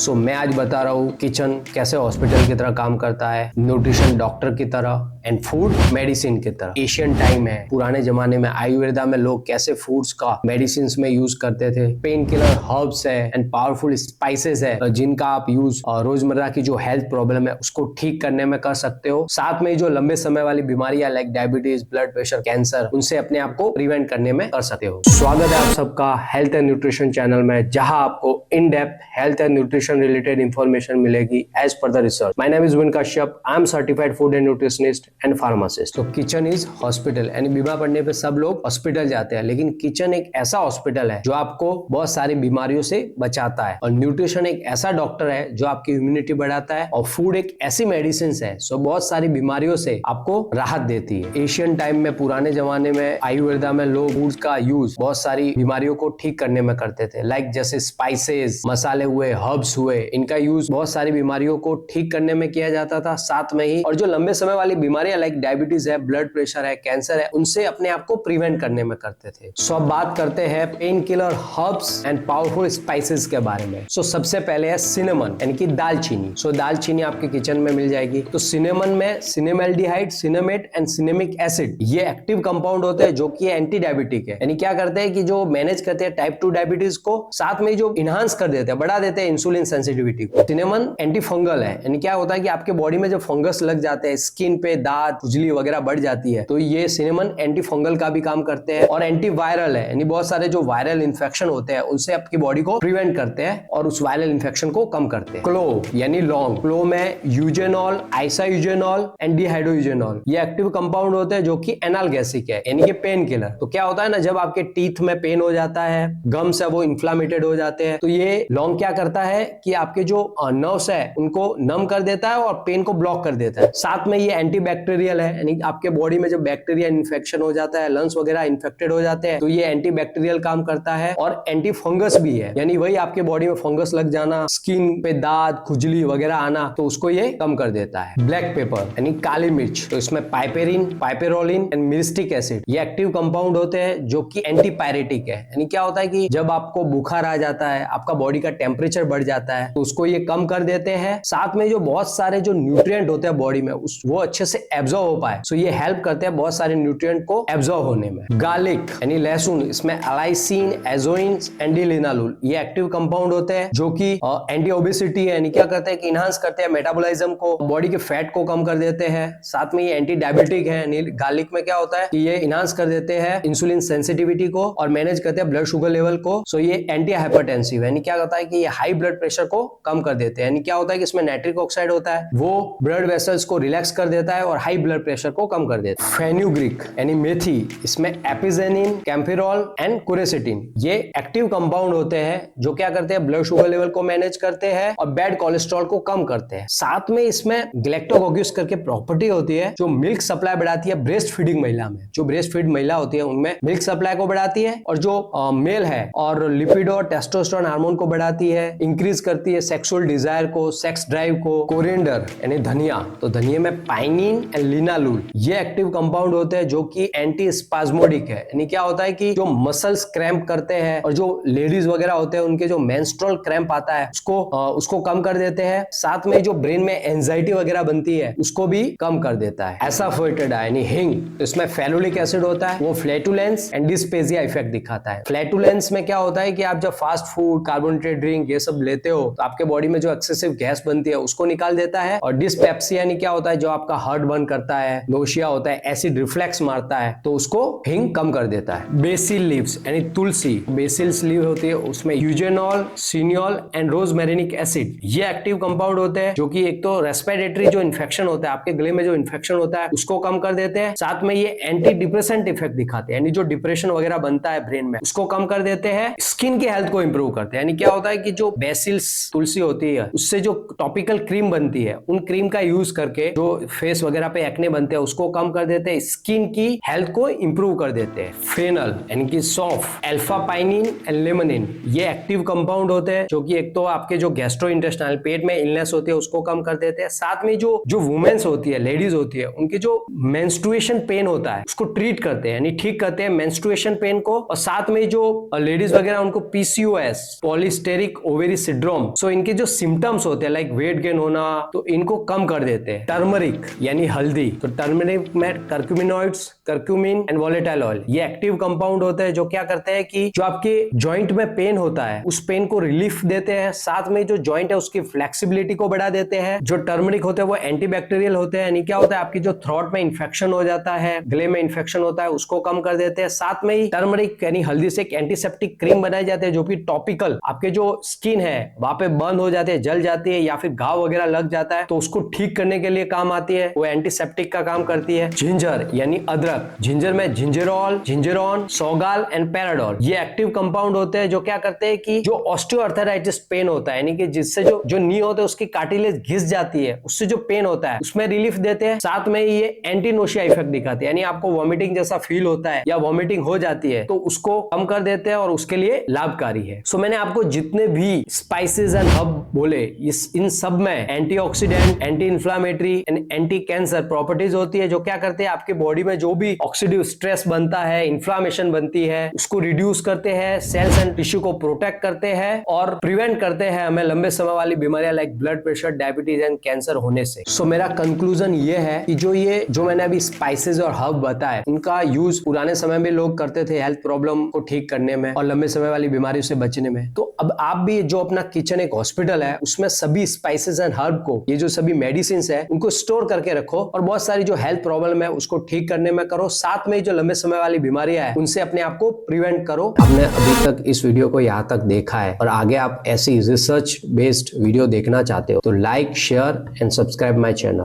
सो मैं आज बता रहा हूँ किचन कैसे हॉस्पिटल की तरह काम करता है, न्यूट्रिशन डॉक्टर की तरह एंड फूड मेडिसिन की तरह। एशियन टाइम है, पुराने जमाने में आयुर्वेदा में लोग कैसे फूड्स का मेडिसिन में यूज करते थे। पेन किलर हर्ब्स है एंड पावरफुल स्पाइसेस है जिनका आप यूज रोजमर्रा की जो हेल्थ प्रॉब्लम है उसको ठीक करने में कर सकते हो। साथ में जो लंबे समय वाली बीमारियां like diabetes, blood pressure, cancer, उनसे अपने आप को प्रिवेंट करने में कर सकते हो। स्वागत है आप सबका हेल्थ एंड न्यूट्रिशन चैनल में, जहां आपको in depth health and nutrition related information मिलेगी as per the research. My name is Vin Kashyap, I am certified food and nutritionist and pharmacist. तो किचन इज हॉस्पिटल, यानी बीमार पड़ने पे सब लोग हॉस्पिटल जाते हैं, लेकिन किचन एक ऐसा हॉस्पिटल है जो आपको बहुत सारी बीमारियों से बचाता है। और न्यूट्रिशन एक ऐसा डॉक्टर है जो आपकी इम्यूनिटी बढ़ाता है। और फूड एक ऐसी मेडिसिन है जो बहुत सारी बीमारियों से आपको राहत देती है। एशियन टाइम में, पुराने जमाने में आयुर्वेदा में लोग फूड का यूज बहुत सारी बीमारियों को ठीक करने में करते थे। लाइक जैसे स्पाइसेस, मसाले हुए, हर्ब्स हुए, इनका यूज बहुत सारी बीमारियों को ठीक करने में किया जाता था। साथ में ही और जो लंबे समय वाली बीमारियां लाइक डायबिटीज है, ब्लड प्रेशर है, कैंसर है, उनसे अपने आप को प्रिवेंट करने में करते थे। सो अब बात करते हैं pain killer herbs and powerful spices के बारे में। सो सबसे पहले है सिनेमन, यानी कि दालचीनी। सो दालचीनी आपके किचन में मिल जाएगी। तो सिनेमन में सिनेमेल्डिहाइड, सिनेमेट एंड सिनेमिक एसिड, ये एक्टिव कंपाउंड होते हैं जो कि एंटी डायबिटिक है। यानी क्या करते हैं कि जो मैनेज करते हैं टाइप 2 डायबिटीज को, साथ में जो इनहांस कर देते हैं, बढ़ा देते हैं इंसुलिन सेंसिटिविटी को। सिनेमन एंटी फंगल है, यानी क्या होता है कि आपके बॉडी में जब फंगस लग जाते हैं, स्किन पे दाग, खुजली वगैरह बढ़ जाती है, तो ये सिनेमन एंटी फंगल का भी काम करते हैं। और एंटी वायरल है, यानी बहुत सारे जो वायरल इन्फेक्शन होते हैं उनसे आपकी बॉडी को प्रिवेंट करते हैं और उस वायरल इन्फेक्शन को कम करते हैं। क्लोव यानी लौंग, क्लोव में यूजेनॉल, आइसायूजेनॉल एंड डिहाइड्रोयूजेनॉल, ये एक्टिव कंपाउंड होते हैं जो कि एनाल्गेसिक है, यानी कि पेन किलर। तो क्या होता है ना, जब आपके टीथ में पेन हो जाता है, गम्स है वो इन्फ्लामेटेड हो जाते हैं, तो ये लौंग क्या करता है कि आपके जो नर्व्स है उनको नम कर देता है और पेन को ब्लॉक कर देता है। साथ में ये एंटीबैक्टीरियल है, यानी आपके बॉडी में जब बैक्टीरिया इन्फेक्शन हो जाता है, लंग्स वगैरह इन्फेक्टेड हो जाते हैं, तो ये एंटीबैक्टीरियल काम करता है। और एंटी फंगस भी है, यानी वही आपके बॉडी में फंगस लग जाना, स्किन पे दाग, खुजली वगैरह आना, तो उसको ये कम कर देता है। ब्लैक पेपर यानी काली मिर्च, तो इसमें पाइपेरिन, पाइपेरोलिन एंड मिरिस्टिक एसिड, ये एक्टिव कंपाउंड होते हैं जो कि एंटीपायरेटिक है। यानी क्या होता है कि जब आपको बुखार आ जाता है, आपका बॉडी का टेम्परेचर बढ़ जाता है, तो उसको ये कम कर देते हैं। साथ में जो बहुत सारे जो न्यूट्रिएंट होते हैं बॉडी में, वो अच्छे से एब्जॉर्ब हो पाए, सो ये हेल्प करते हैं बहुत सारे न्यूट्रिएंट को एब्जॉर्ब होने में। गार्लिक यानी लहसुन, इसमें अलाइसिन, एजोइन, एंडिलिनालुल, ये एक्टिव कंपाउंड होते हैं जो कि एंटी ओबेसिटी है, यानी क्या करते हैं कि इनहांस करते हैं मेटाबॉलिज्म को, बॉडी के फैट को कम कर देते हैं। साथ में ये एंटी डायबिटिक है, यानी गार्लिक में क्या होता है कि ये इनहांस कर देते हैं इंसुलिन सेंसिटिविटी को और मैनेज करते हैं ब्लड शुगर लेवल को। सो ये एंटी हाइपरटेंसिव, यानी क्या होता है कि ये हाई ब्लड प्रेशर को कम कर देते हैं। यानी क्या होता है कि इसमें नाइट्रिक ऑक्साइड होता है, वो ब्लड वेसल्स को रिलैक्स कर देता है और हाई ब्लड प्रेशर को कम कर देता है। फेन्यूग्रीक यानी मेथी, इसमें एपिजेनिन, कैम्फिरॉल एंड कुरेसिटिन, ये एक्टिव कंपाउंड होते हैं जो क्या करते हैं ब्लड शुगर लेवल को मैनेज करते हैं और बैड कोलेस्ट्रॉल को कम करते हैं। साथ में इसमें ग्लैक्टोकोक्यूस करके प्रॉपर्टी होती है जो मिल्क सप्लाई बढ़ाती है ब्रेस्ट फीडिंग महिला में। जो ब्रेस्ट फीड महिला होती है उनमें मिल्क सप्लाई को बढ़ाती है, और जो मेल है और लिपिड और टेस्टोस्टेरोन हार्मोन को बढ़ाती है, इंक्रीज करती है सेक्सुअल डिजायर को, सेक्स ड्राइव को। कोरिएंडर यानी धनिया, तो धनिया में पाइनिन एंड लिनालुल, ये एक्टिव कंपाउंड होते हैं जो कि एंटी स्पाज्मोडिक है। यानी क्या होता है कि जो मसल्स क्रैम्प करते हैं और जो लेडीज वगैरह होते हैं उनके जो मेंस्ट्रुअल क्रैम्प आता है उसको कम कर देते हैं। साथ में जो ब्रेन में एंजाइटी वगैरह बनती है उसको भी कम कर देता है। एसाफोइटिडा यानी हिंग, तो इसमें फेनोलिक एसिड होता है, वो फ्लैटुलेंस एंड डिस्पेजिया इफेक्ट दिखाता है। फ्लैटुलेंस में क्या होता है कि आप जब फास्ट फूड, कार्बोनेटेड ड्रिंक ये सब लेते हो तो आपके बॉडी में जो एक्सेसिव गैस बनती है उसको निकाल देता है। और डिस्पेप्सिया यानी क्या होता है, जो आपका हार्ट बर्न करता है, नोशिया होता है, एसिड रिफ्लेक्स मारता है, तो उसको हिंग कम कर देता है। बेसिल लीव्स यानी तुलसी, बेसिल्स लीव होती है, उसमें यूजेनॉल, सीनियोल एंड रोजमेरिनिक एसिड, ये एक्टिव कंपाउंड होते हैं जो कि एक तो रेस्पिरेटरी जो इन्फेक्शन होता है, आपके गले में जो इन्फेक्शन होता है उसको कम कर देते हैं। साथ में ये एंटी डिप्रेसेंट इफेक्ट दिखाते हैं, यानी जो डिप्रेशन वगैरह बनता है ब्रेन में उसको कम कर देते हैं। स्किन की हेल्थ को इंप्रूव करते हैं, यानी क्या होता है कि जो बेसिल्स तुलसी होती है उससे जो टॉपिकल क्रीम बनती है, उन क्रीम का यूज करके जो फेस वगैरह पे एक्ने बनते हैं उसको कम कर देते हैं, स्किन की हेल्थ को इंप्रूव कर देते हैं। फेनल यानी कि सौंफ, अल्फा पाइनिन एंड लेमनिन, ये एक्टिव कंपाउंड होते हैं जो कि एक तो आपके जो गैस्ट्रोइंटेस्टाइनल पेट में इलनेस होती है उसको कम कर देते हैं। साथ में जो वुमेन्स होती है, लेडीज होती है, उनकी जो मेंस्ट्रुएशन पेन होता है उसको ट्रीट करते हैं, यानी ठीक करते हैं मेंस्ट्रुएशन पेन को। और साथ में जो लेडीज वगैरह उनको पीसीओएस, पॉलिस्टेरिक ओवेरी सिंड्रोम, सो इनके जो सिम्टम्स होते हैं लाइक वेट गेन होना, तो इनको कम कर देते हैं। टर्मरिक यानी हल्दी, तो टर्मरिक में कर्क्यूमिनॉइड्स, कर्क्यूमिन एंड वोलेटाइल ऑयल, ये एक्टिव कंपाउंड होते हैं जो क्या करते हैं कि जो आपके जॉइंट में पेन होता है उस पेन को रिलीफ देते हैं। साथ में जो जॉइंट है उसकी फ्लेक्सिबिलिटी को बढ़ा देते हैं। जो टर्मरिक होते हैं वो एंटीबैक्टीरियल होते हैं, यानी क्या होता है आपकी जो थ्रोट में इंफेक्शन हो जाता है, गले में इंफेक्शन होता है उसको कम कर देते हैं। साथ में ही टर्मरिक यानी हल्दी से एक एंटीसेप्टिक क्रीम बनाई जाती है जो कि टॉपिकल आपके जो स्किन है वहां पे बर्न हो जाते हैं, जल जाती है या फिर घाव वगैरह लग जाता है तो उसको ठीक करने के लिए काम आती है, वो एंटीसेप्टिक का काम करती है। जिंजर यानी अदरक, जिंजर में जिंजरॉल, जिंजरॉन, सोगाल एंड पैराडोल, ये एक्टिव कंपाउंड होते हैं जो क्या करते हैं कि जो ऑस्टियोआर्थराइटिस पेन होता है, यानी कि जिससे जो नी होते हैं उसकी कार्टिलेज घिस जाती है, उससे जो पेन होता है उसमें रिलीफ देते हैं। साथ में ये एंटीनोशिया इफेक्ट दिखाते हैं, यानी आपको वॉमिटिंग जैसा फील होता है या वॉमिटिंग हो जाती है तो उसको कम कर देते हैं और उसके लिए लाभकारी है। सो मैंने आपको जितने भी स्पाइसेस एंड हर्ब बोले इन सब में antioxidant, anti inflammatory and anti cancer properties होती है जो क्या करते हैं आपके बॉडी में जो भी ऑक्सीडिव स्ट्रेस बनता है, इंफ्लामेशन बनती है, उसको रिड्यूस करते हैं, सेल्स एंड टिश्यू को प्रोटेक्ट करते हैं और प्रिवेंट करते हैं हमें लंबे समय वाली बीमारियां like blood pressure, diabetes and cancer होने से। सो मेरा कंक्लूजन ये है कि जो मैंने अभी स्पाइसेस और हर्ब बताए उनका यूज पुराने समय में लोग करते थे हेल्थ प्रॉब्लम को ठीक करने में और लंबे समय वाली बीमारियों से बचने में। तो अब आप भी जो अपना किचन एक हॉस्पिटल है उसमें सभी स्पाइसेस एंड हर्ब को, ये जो सभी मेडिसिन है उनको स्टोर करके रखो और बहुत सारी जो हेल्थ प्रॉब्लम है उसको ठीक करने में करो। साथ में जो लंबे समय वाली बीमारियां है उनसे अपने आप को प्रिवेंट करो। आपने अभी तक इस वीडियो को यहाँ तक देखा है और आगे आप ऐसी रिसर्च बेस्ड वीडियो देखना चाहते हो तो like, share and subscribe my channel.